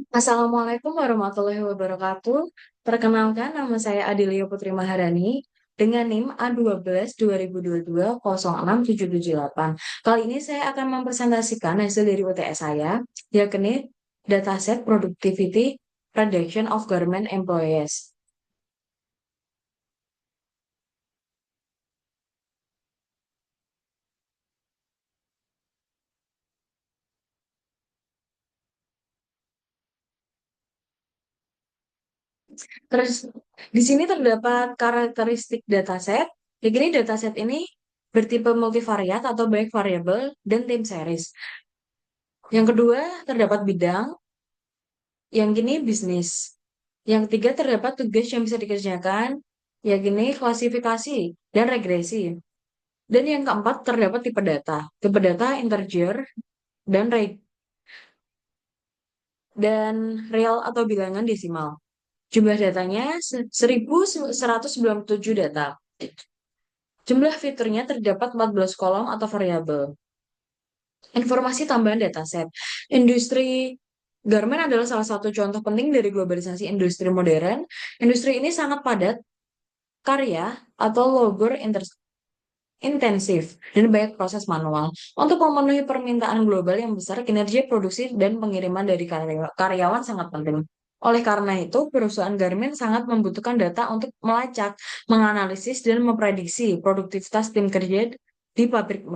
Assalamualaikum warahmatullahi wabarakatuh. Perkenalkan, nama saya Adelia Putri Maharani dengan NIM A12 2022 06 778. Kali ini saya akan mempresentasikan hasil dari UTS saya, yakni Dataset Productivity Prediction of Government Employees. Terus di sini terdapat karakteristik dataset. Jadi dataset ini bertipe multivariat atau baik variabel dan time series. Yang kedua, terdapat bidang. Yang gini bisnis. Yang ketiga terdapat tugas yang bisa dikerjakan. Yang gini klasifikasi dan regresi. Dan yang keempat terdapat tipe data. Tipe data integer dan dan real atau bilangan desimal. Jumlah datanya 1197 data. Jumlah fiturnya terdapat 14 kolom atau variabel. Informasi tambahan dataset. Industri garment adalah salah satu contoh penting dari globalisasi industri modern. Industri ini sangat padat karya atau labor intensif dan banyak proses manual. Untuk memenuhi permintaan global yang besar, kinerja produksi dan pengiriman dari karyawan sangat penting. Oleh karena itu, perusahaan garment sangat membutuhkan data untuk melacak, menganalisis, dan memprediksi produktivitas tim kerja di pabrik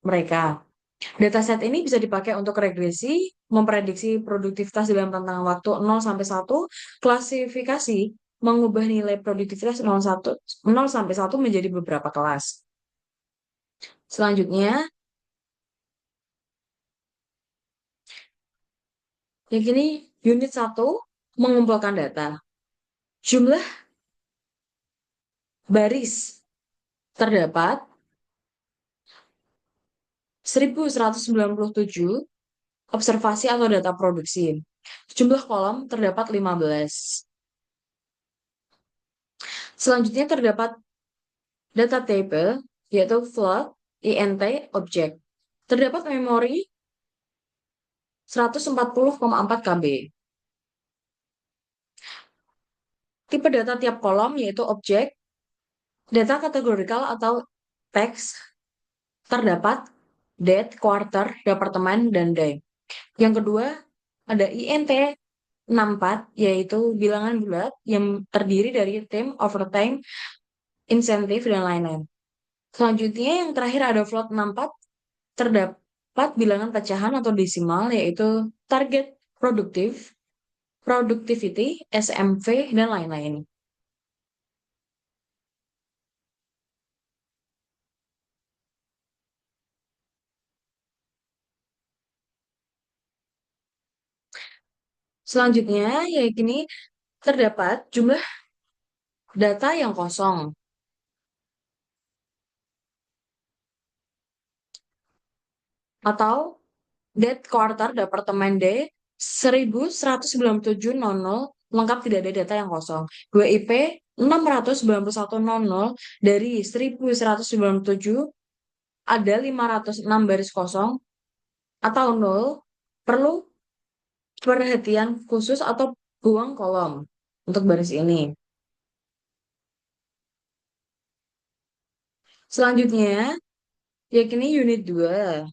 mereka. Dataset ini bisa dipakai untuk regresi, memprediksi produktivitas dalam rentang waktu 0 sampai 1, klasifikasi, mengubah nilai produktivitas 0 sampai 1 menjadi beberapa kelas. Selanjutnya, yang ini unit 1 mengumpulkan data. Jumlah baris terdapat 1197 observasi atau data produksi. Jumlah kolom terdapat 15. Selanjutnya terdapat data table, yaitu float, int, object. Terdapat memori 140,4 KB. Tipe data tiap kolom yaitu objek, data kategorikal atau teks, terdapat date, quarter, departemen, dan day. Yang kedua, ada INT 64, yaitu bilangan bulat yang terdiri dari time, overtime, insentif, dan lain-lain. Selanjutnya, yang terakhir ada float 64, terdapat bilangan pecahan atau desimal, yaitu target produktif, productivity, SMV, dan lain-lain. Selanjutnya, ya ini terdapat jumlah data yang kosong atau date quarter Departemen D 1197.00 lengkap tidak ada data yang kosong. 2IP 691.00 dari 1197 ada 506 baris kosong atau nol, perlu perhatian khusus atau buang kolom untuk baris ini. Selanjutnya, yakini unit 2.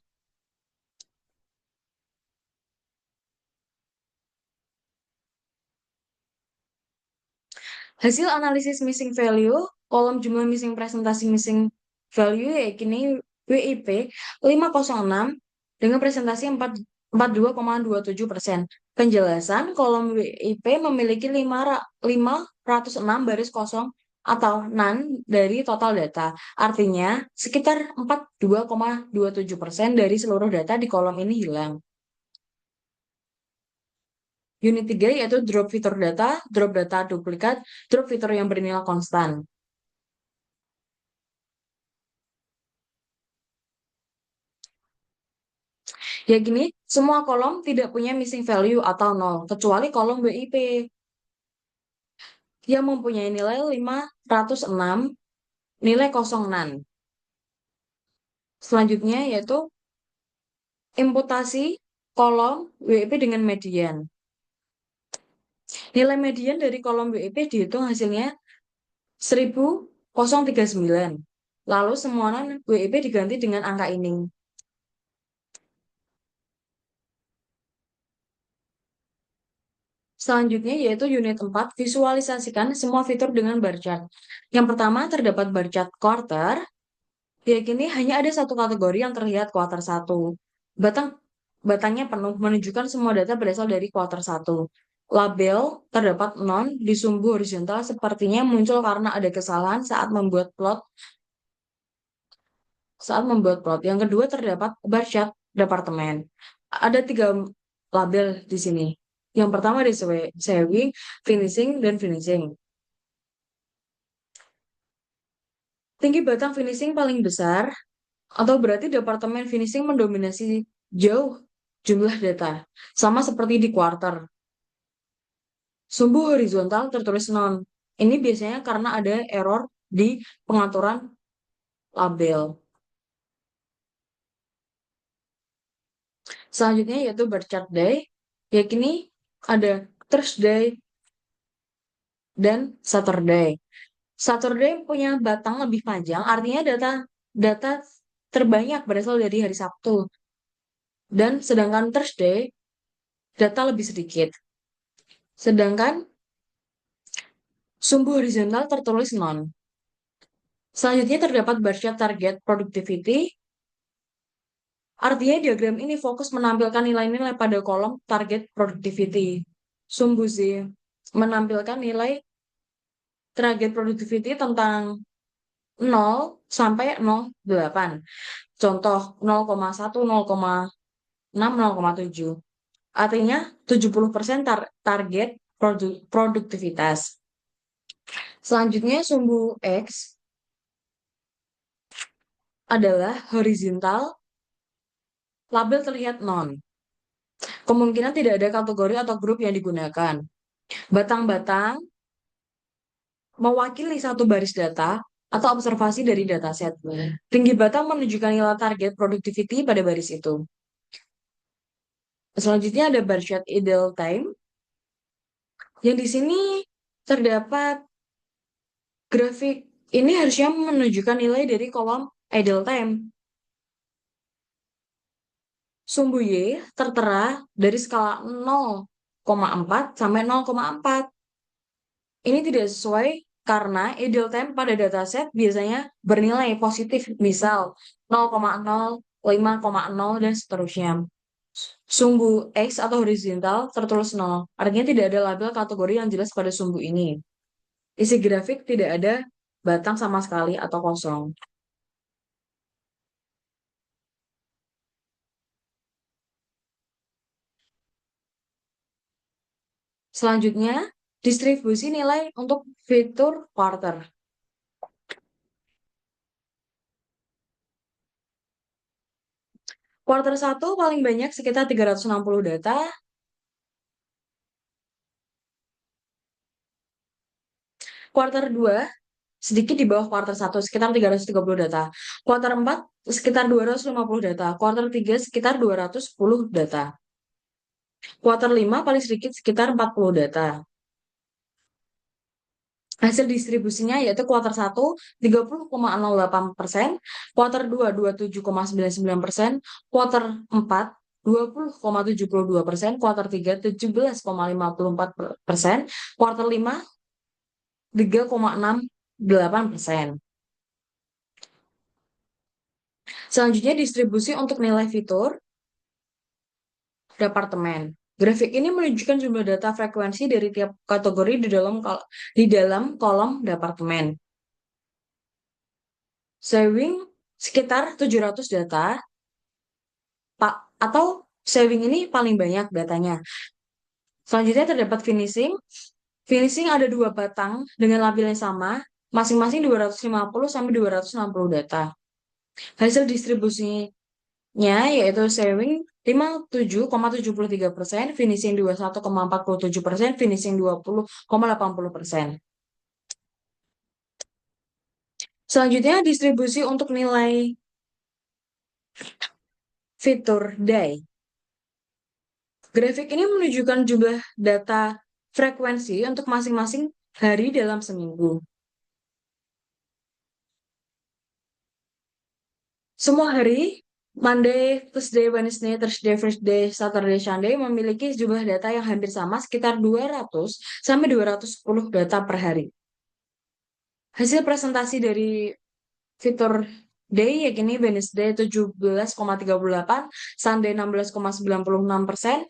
Hasil analisis missing value, kolom jumlah missing presentasi missing value yakini WIP 506 dengan presentasi 42,27%. Penjelasan, kolom WIP memiliki 506 baris kosong atau none dari total data. Artinya, sekitar 42,27% dari seluruh data di kolom ini hilang. Unit 3 yaitu drop fitur data, drop data duplikat, drop fitur yang bernilai konstan. Ya gini, semua kolom tidak punya missing value atau nol, kecuali kolom WIP yang mempunyai nilai 506, nilai kosong none. Selanjutnya yaitu imputasi kolom WIP dengan median. Nilai median dari kolom WIP dihitung hasilnya 1039. Lalu semua WIP diganti dengan angka ini. Selanjutnya yaitu unit 4, visualisasikan semua fitur dengan bar chart. Yang pertama terdapat bar chart quarter. Diyakini hanya ada satu kategori yang terlihat kuarter 1. Batang batangnya penuh menunjukkan semua data berasal dari kuarter 1. Label terdapat non di sumbu horizontal sepertinya muncul karena ada kesalahan saat membuat plot. Yang kedua terdapat bar chart departemen. Ada tiga label di sini. Yang pertama di sewing, finishing, dan finishing. Tinggi batang finishing paling besar, atau berarti departemen finishing mendominasi jauh jumlah data. Sama seperti di quarter. Sumbu horizontal tertulis non. Ini biasanya karena ada error di pengaturan label. Selanjutnya yaitu bar chart day. Yakni ada Thursday dan Saturday. Saturday punya batang lebih panjang, artinya data data terbanyak berasal dari hari Sabtu. Dan sedangkan Thursday data lebih sedikit. Sedangkan sumbu horizontal tertulis non. Selanjutnya terdapat bar chart target productivity. Artinya diagram ini fokus menampilkan nilai-nilai pada kolom target productivity. Sumbu Z menampilkan nilai target productivity tentang 0 sampai 0,8. Contoh 0,1, 0,6, 0,7. Artinya 70% target produktivitas. Selanjutnya sumbu X adalah horizontal, label terlihat non. Kemungkinan tidak ada kategori atau grup yang digunakan. Batang-batang mewakili satu baris data atau observasi dari dataset. Tinggi batang menunjukkan nilai target productivity pada baris itu. Selanjutnya ada bar chart idle time. Yang di sini terdapat grafik ini harusnya menunjukkan nilai dari kolom idle time. Sumbu Y tertera dari skala 0,4 sampai 0,4. Ini tidak sesuai karena idle time pada dataset biasanya bernilai positif, misal 0,0, 5,0, dan seterusnya. Sumbu X atau horizontal tertulis 0. Artinya tidak ada label kategori yang jelas pada sumbu ini. Isi grafik tidak ada batang sama sekali atau kosong. Selanjutnya, distribusi nilai untuk fitur quarter. Quarter 1 paling banyak sekitar 360 data. Quarter 2 sedikit di bawah quarter 1 sekitar 330 data. Quarter 4 sekitar 250 data. Quarter 3 sekitar 210 data. Quarter 5 paling sedikit sekitar 40 data. Hasil distribusinya yaitu kuarter 1 30,08%, kuarter 2 27,99%, kuarter 4 20,72%, kuarter 3 17,54%, kuarter 5 3,68%. Selanjutnya distribusi untuk nilai fitur departemen. Grafik ini menunjukkan jumlah data frekuensi dari tiap kategori di dalam kolom departemen. Saving sekitar 700 data, Pak, atau saving ini paling banyak datanya. Selanjutnya terdapat finishing. Finishing ada dua batang dengan label yang sama, masing-masing 250 sampai 260 data. Hasil distribusinya yaitu saving 57,73%, finishing 21,47%, finishing 20,80%. Selanjutnya distribusi untuk nilai fitur day. Grafik ini menunjukkan jumlah data frekuensi untuk masing-masing hari dalam seminggu. Semua hari, Monday, Tuesday, Wednesday, Thursday, Friday, Saturday, Sunday memiliki jumlah data yang hampir sama sekitar 200 sampai 210 data per hari. Hasil presentasi dari fitur day yakini Wednesday 17,38, Sunday 16,96%,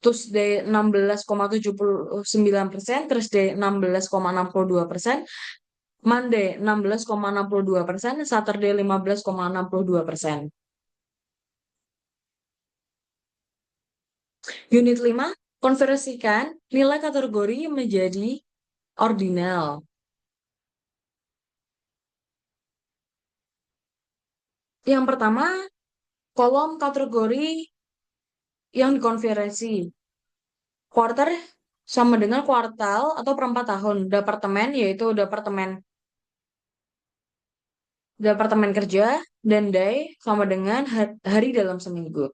Tuesday 16,79%, Thursday 16,62%, Monday 16,62%, Saturday 15,62%. Unit 5, konversikan nilai kategori menjadi ordinal. Yang pertama, kolom kategori yang dikonversi. Quarter sama dengan kuartal atau perempat tahun. Departemen yaitu departemen kerja, dan day sama dengan hari dalam seminggu.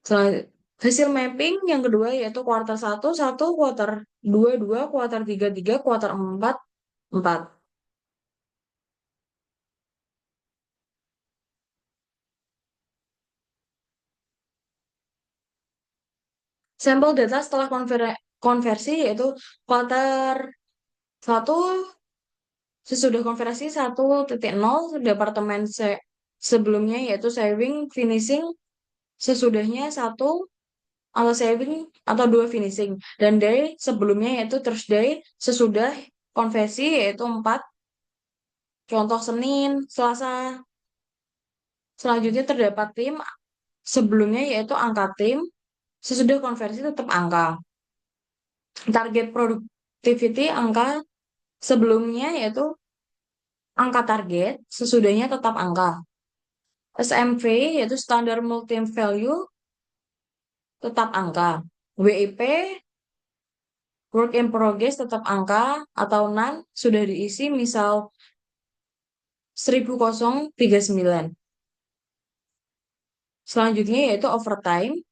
Hasil mapping yang kedua yaitu kuartal 1, 1, kuartal 2, 2, kuartal 3, 3, kuartal 4, 4. Sampel data setelah konversi yaitu kuartal 1 sesudah konversi 1.0, departemen sebelumnya yaitu saving finishing, sesudahnya 1 atau saving atau 2 finishing, dan day sebelumnya yaitu Thursday, sesudah konversi yaitu 4, contoh Senin, Selasa. Selanjutnya terdapat tim sebelumnya yaitu angka tim, sesudah konversi tetap angka. Target productivity angka sebelumnya yaitu angka target, sesudahnya tetap angka. SMV yaitu standar multi value tetap angka. WIP work in progress tetap angka atau none sudah diisi misal 1039. Selanjutnya yaitu overtime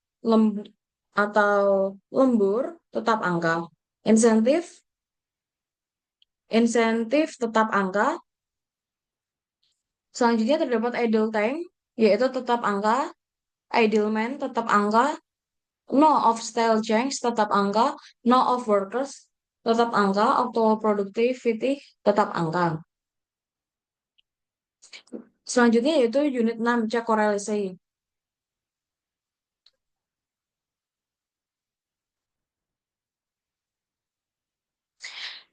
atau lembur tetap angka. Insentif insentif tetap angka. Selanjutnya terdapat idle time yaitu tetap angka. Idleman tetap angka. No of style change tetap angka. No of workers tetap angka. Auto productivity tetap angka. Selanjutnya yaitu unit 6 cek korelasi.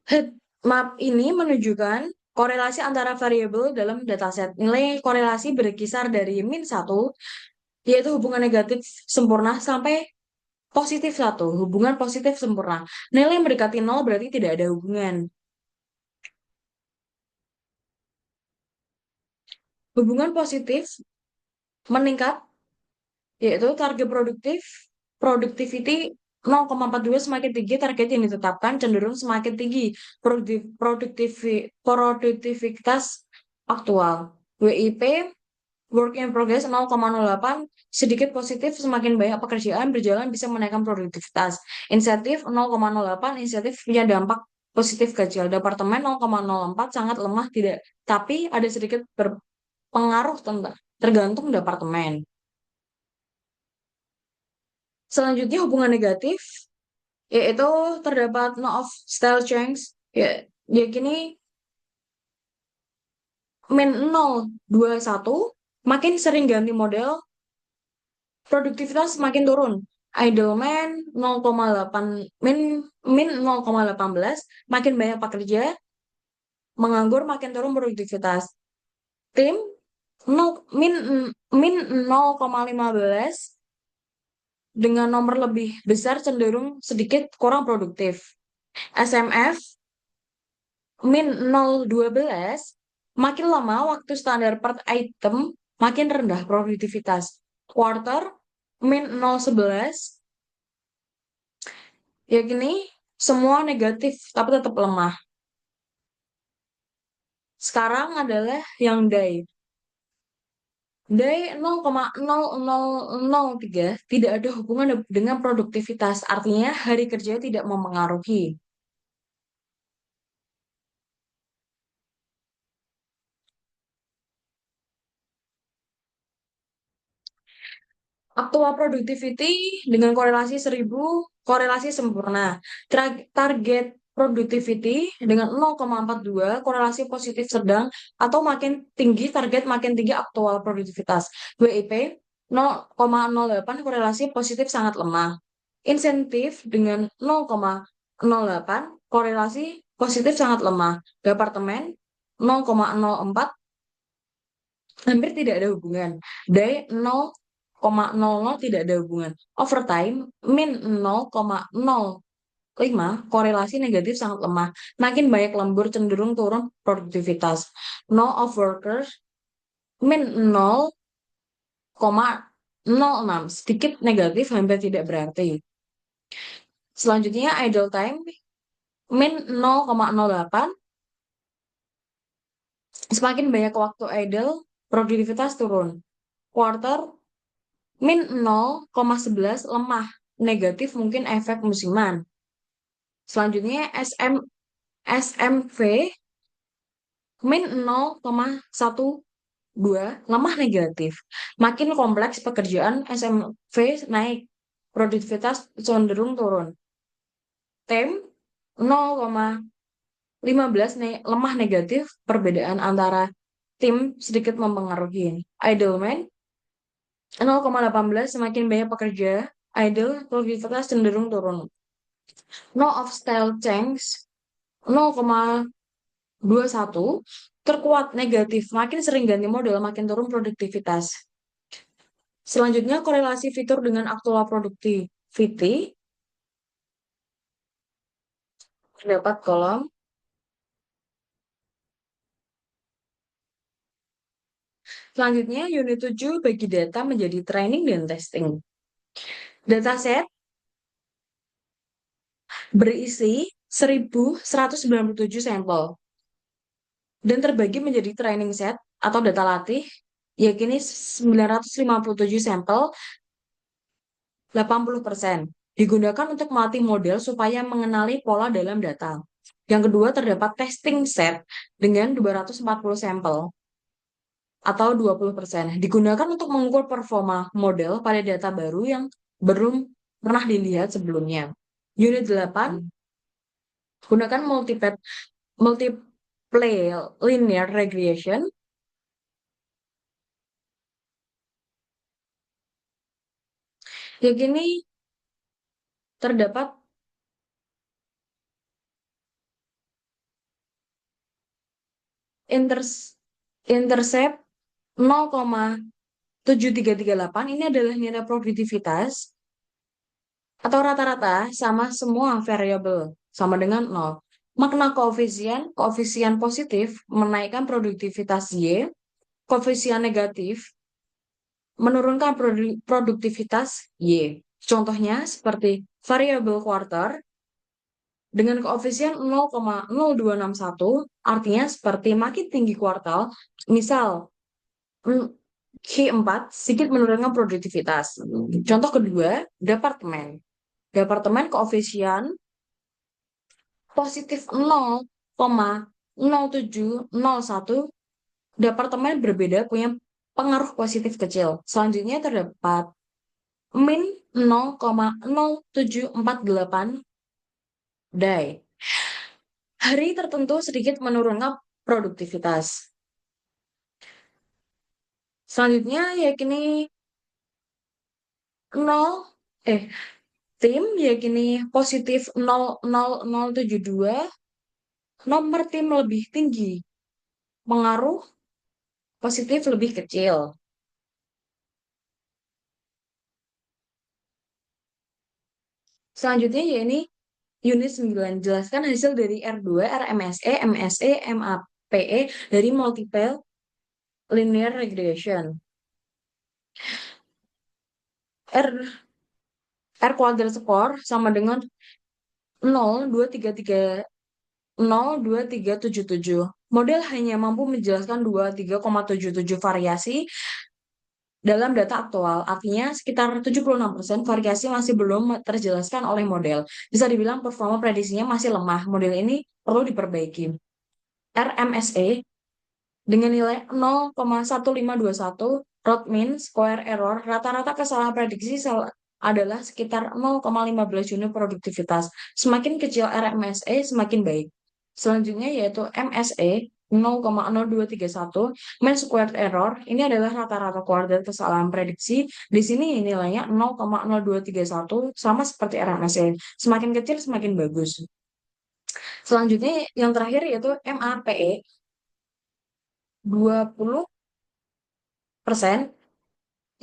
Heat map ini menunjukkan korelasi antara variabel dalam dataset. Nilai korelasi berkisar dari -1, yaitu hubungan negatif sempurna, sampai +1, hubungan positif sempurna. Nilai yang mendekati 0 berarti tidak ada hubungan. Hubungan positif meningkat, yaitu target productivity 0,42 semakin tinggi target yang ditetapkan cenderung semakin tinggi produktivitas aktual. WIP work in progress 0,08 sedikit positif semakin banyak pekerjaan berjalan bisa menaikkan produktivitas. Insentif 0,08 insentif punya dampak positif kecil. Departemen 0,04 sangat lemah tidak, tapi ada sedikit berpengaruh tergantung departemen. Selanjutnya hubungan negatif yaitu terdapat no of style change ya, ya gini -0,21 makin sering ganti model produktivitas semakin turun. Idleman 0,8 min 0,18 makin banyak pekerja menganggur makin turun produktivitas. Tim 0, min 0,15 dengan nomor lebih besar cenderung sedikit kurang produktif. SMF -0,12 makin lama waktu standar per item makin rendah produktivitas. Quarter -0,11 ya gini semua negatif tapi tetap lemah. Sekarang adalah yang day. Dari 0,0003 tidak ada hubungan dengan produktivitas, artinya hari kerja tidak memengaruhi. Aktual productivity dengan korelasi 1000, korelasi sempurna. Target productivity dengan 0,42, korelasi positif sedang, atau makin tinggi target makin tinggi aktual produktivitas. WIP 0,08, korelasi positif sangat lemah. Insentif dengan 0,08, korelasi positif sangat lemah. Departemen 0,04, hampir tidak ada hubungan. Dari 0,00 tidak ada hubungan. Overtime min 0,05, korelasi negatif sangat lemah. Makin banyak lembur cenderung turun produktivitas. No of workers min 0,06, sedikit negatif hampir tidak berarti. Selanjutnya idle time min 0,08, semakin banyak waktu idle produktivitas turun. Quarter min 0,11, lemah, negatif mungkin efek musiman. Selanjutnya SMV min 0,12, lemah negatif. Makin kompleks pekerjaan SMV naik, produktivitas cenderung turun. TEM 0,15, lemah negatif, perbedaan antara tim sedikit mempengaruhi. Idleman 0,18, semakin banyak pekerja idle, produktivitas cenderung turun. No of style change 0,21, terkuat negatif, makin sering ganti model makin turun produktivitas. Selanjutnya korelasi fitur dengan aktual productivity, terdapat kolom. Selanjutnya unit 7 bagi data menjadi training dan testing. Dataset berisi 1197 sampel dan terbagi menjadi training set atau data latih, yakni 957 sampel, 80%. Digunakan untuk melatih model supaya mengenali pola dalam data. Yang kedua, terdapat testing set dengan 240 sampel atau 20%. Digunakan untuk mengukur performa model pada data baru yang belum pernah dilihat sebelumnya. Unit 8, gunakan multiple linear regression. Yang ini terdapat intercept 0,7338, ini adalah nilai produktivitas atau rata-rata sama semua variabel sama dengan 0. Makna koefisien positif menaikkan produktivitas Y, koefisien negatif menurunkan produktivitas Y. Contohnya seperti variabel quarter dengan koefisien 0,0261, artinya seperti makin tinggi kuartal, misal Q4 sedikit menurunkan produktivitas. Contoh kedua, departemen. Departemen koefisien positif 0,0701, departemen berbeda punya pengaruh positif kecil. Selanjutnya terdapat min 0,0748 day. Hari tertentu sedikit menurunkan produktivitas. Selanjutnya yakini 0 tim yakini positif 00072, nomor tim lebih tinggi, pengaruh positif lebih kecil. Selanjutnya yakni unit 9, jelaskan hasil dari R2, RMSE, MSE, MAPE dari multiple linear regression. R kuadrat score sama dengan 0,2377. Model hanya mampu menjelaskan 23,77 variasi dalam data aktual. Artinya sekitar 76% variasi masih belum terjelaskan oleh model. Bisa dibilang performa prediksinya masih lemah. Model ini perlu diperbaiki. RMSE dengan nilai 0,1521 root mean square error, rata-rata kesalahan prediksi adalah sekitar 0,15 unit produktivitas. Semakin kecil RMSE, semakin baik. Selanjutnya yaitu MSE 0,0231 mean squared error. Ini adalah rata-rata kuadrat kesalahan prediksi. Di sini nilainya 0,0231 sama seperti RMSE. Semakin kecil semakin bagus. Selanjutnya yang terakhir yaitu MAPE 20%,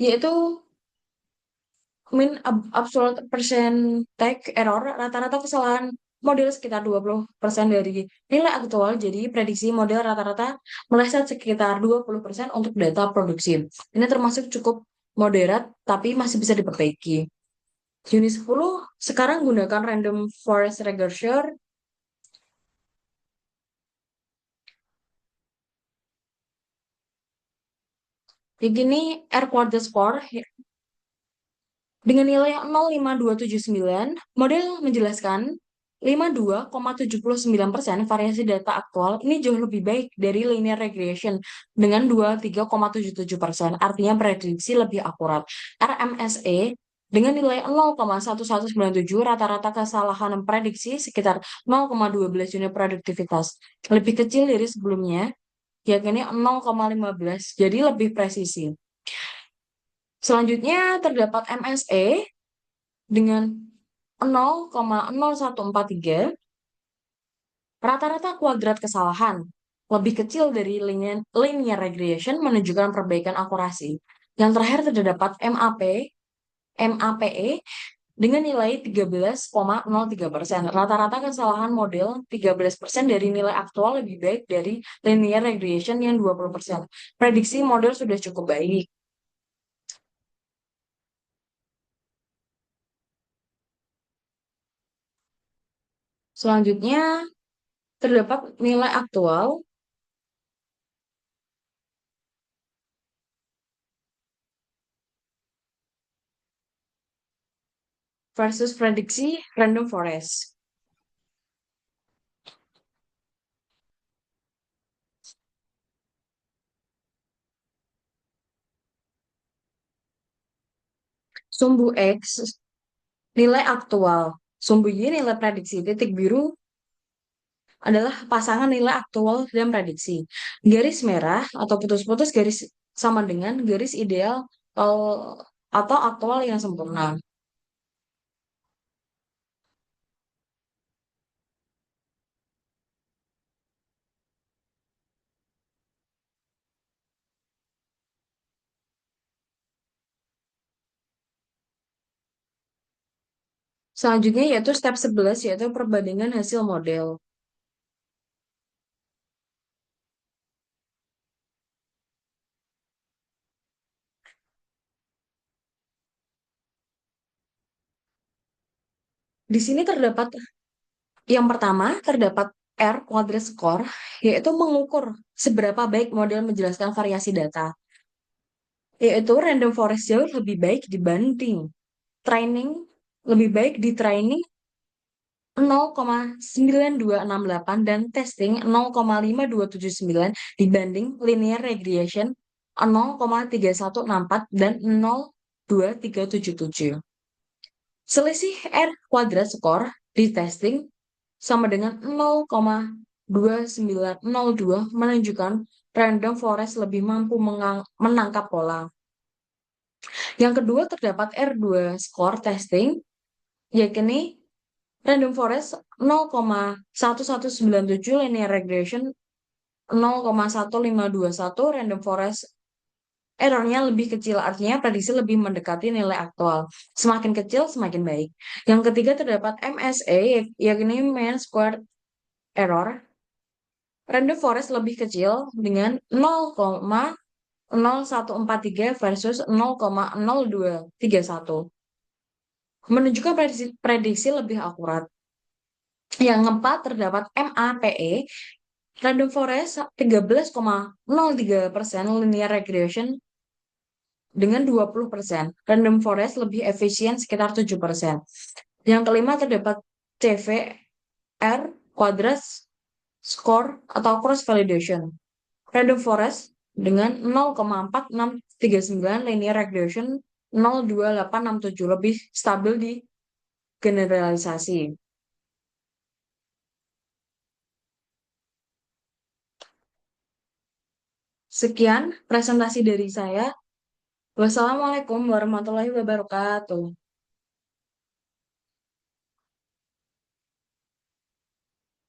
yaitu absolute percentage error, rata-rata kesalahan model sekitar 20% dari nilai aktual. Jadi prediksi model rata-rata meleset sekitar 20% untuk data produksi. Ini termasuk cukup moderat tapi masih bisa diperbaiki. Unit 10 sekarang gunakan random forest regression. Di sini R quadrat score dengan nilai 0,5279, model menjelaskan 52,79% variasi data aktual ini jauh lebih baik dari linear regression dengan 23,77%. Artinya prediksi lebih akurat. RMSE dengan nilai 0,1197, rata-rata kesalahan prediksi sekitar 0,12 unit produktivitas. Lebih kecil dari sebelumnya, yakni 0,15, jadi lebih presisi. Selanjutnya terdapat MSE dengan 0,0143, rata-rata kuadrat kesalahan lebih kecil dari linear regression menunjukkan perbaikan akurasi. Yang terakhir terdapat MAPE dengan nilai 13,03%. Rata-rata kesalahan model 13% dari nilai aktual lebih baik dari linear regression yang 20%. Prediksi model sudah cukup baik. Selanjutnya terdapat nilai aktual versus prediksi random forest. Sumbu X nilai aktual. Sumbu Y nilai prediksi. Titik biru adalah pasangan nilai aktual dan prediksi. Garis merah atau putus-putus garis sama dengan garis ideal atau aktual yang sempurna. Selanjutnya yaitu step 11 yaitu perbandingan hasil model. Di sini terdapat yang pertama terdapat R quadrat score yaitu mengukur seberapa baik model menjelaskan variasi data. Yaitu random forest jauh lebih baik dibanding training, lebih baik di training 0,9268 dan testing 0,5279 dibanding linear regression 0,3164 dan 0,2377. Selisih R kuadrat skor di testing sama dengan 0,2902 menunjukkan random forest lebih mampu menangkap pola. Yang kedua terdapat R2 score testing, yakni random forest 0,1197 linear regression 0,1521 random forest errornya lebih kecil, artinya prediksi lebih mendekati nilai aktual. Semakin kecil semakin baik. Yang ketiga terdapat MSA, yakni mean squared error. Random forest lebih kecil dengan 0,0143 versus 0,0231. Menunjukkan prediksi lebih akurat. Yang keempat terdapat MAPE, random forest 13,03% linear regression dengan 20%. Random forest lebih efisien sekitar 7%. Yang kelima terdapat CVR, quadrat, score, atau cross validation. Random forest dengan 0,4639, linear regression 0,2867, lebih stabil di generalisasi. Sekian presentasi dari saya. Wassalamualaikum warahmatullahi wabarakatuh.